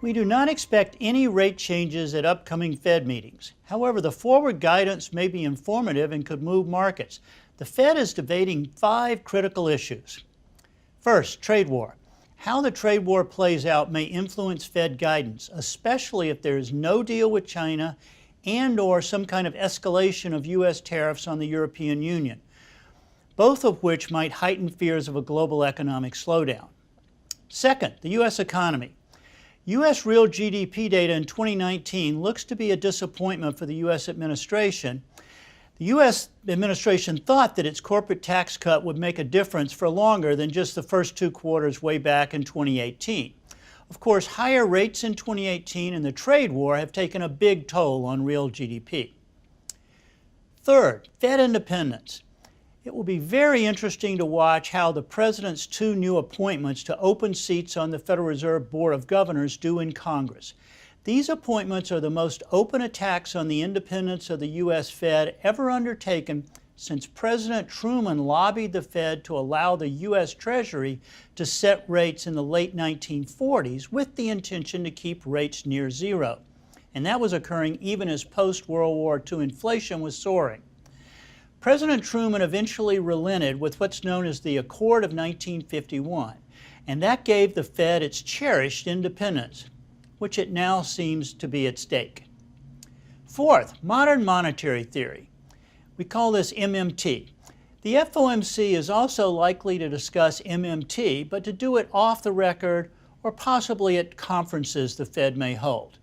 We do not expect any rate changes at upcoming Fed meetings. However, the forward guidance may be informative and could move markets. The Fed is debating 5 critical issues. First, trade war. How the trade war plays out may influence Fed guidance, especially if there is no deal with China and/or some kind of escalation of U.S. tariffs on the European Union, both of which might heighten fears of a global economic slowdown. Second, the U.S. economy. U.S. real GDP data in 2019 looks to be a disappointment for the U.S. administration. The U.S. administration thought that its corporate tax cut would make a difference for longer than just the first 2 quarters way back in 2018. Of course, higher rates in 2018 and the trade war have taken a big toll on real GDP. Third, Fed independence. It will be very interesting to watch how the President's 2 new appointments to open seats on the Federal Reserve Board of Governors do in Congress. These appointments are the most open attacks on the independence of the U.S. Fed ever undertaken since President Truman lobbied the Fed to allow the U.S. Treasury to set rates in the late 1940s with the intention to keep rates near zero. And that was occurring even as post-World War II inflation was soaring. President Truman eventually relented with what's known as the Accord of 1951, and that gave the Fed its cherished independence, which it now seems to be at stake. Fourth, modern monetary theory. We call this MMT. The FOMC is also likely to discuss MMT, but to do it off the record or possibly at conferences the Fed may hold.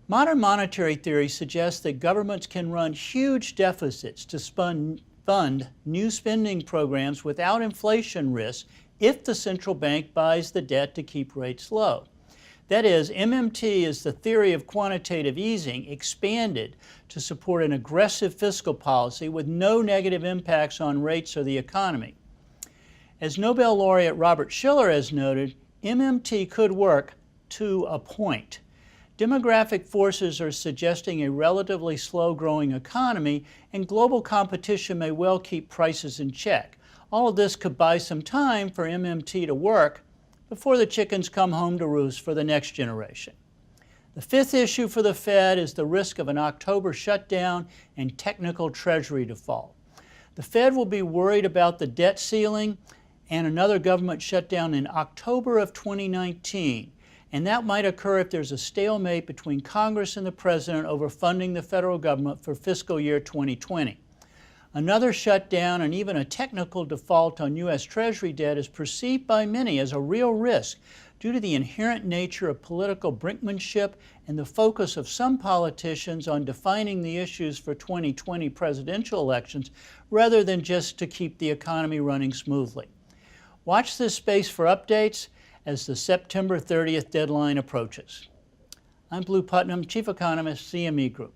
Modern monetary theory suggests that governments can run huge deficits to fund new spending programs without inflation risk if the central bank buys the debt to keep rates low. That is, MMT is the theory of quantitative easing expanded to support an aggressive fiscal policy with no negative impacts on rates or the economy. As Nobel laureate Robert Shiller has noted, MMT could work to a point. Demographic forces are suggesting a relatively slow-growing economy, and global competition may well keep prices in check. All of this could buy some time for MMT to work before the chickens come home to roost for the next generation. The fifth issue for the Fed is the risk of an October shutdown and technical Treasury default. The Fed will be worried about the debt ceiling and another government shutdown in October of 2019. And that might occur if there's a stalemate between Congress and the President over funding the federal government for fiscal year 2020. Another shutdown and even a technical default on U.S. Treasury debt is perceived by many as a real risk due to the inherent nature of political brinkmanship and the focus of some politicians on defining the issues for 2020 presidential elections rather than just to keep the economy running smoothly. Watch this space for updates as the September 30th deadline approaches. I'm Blue Putnam, Chief Economist, CME Group.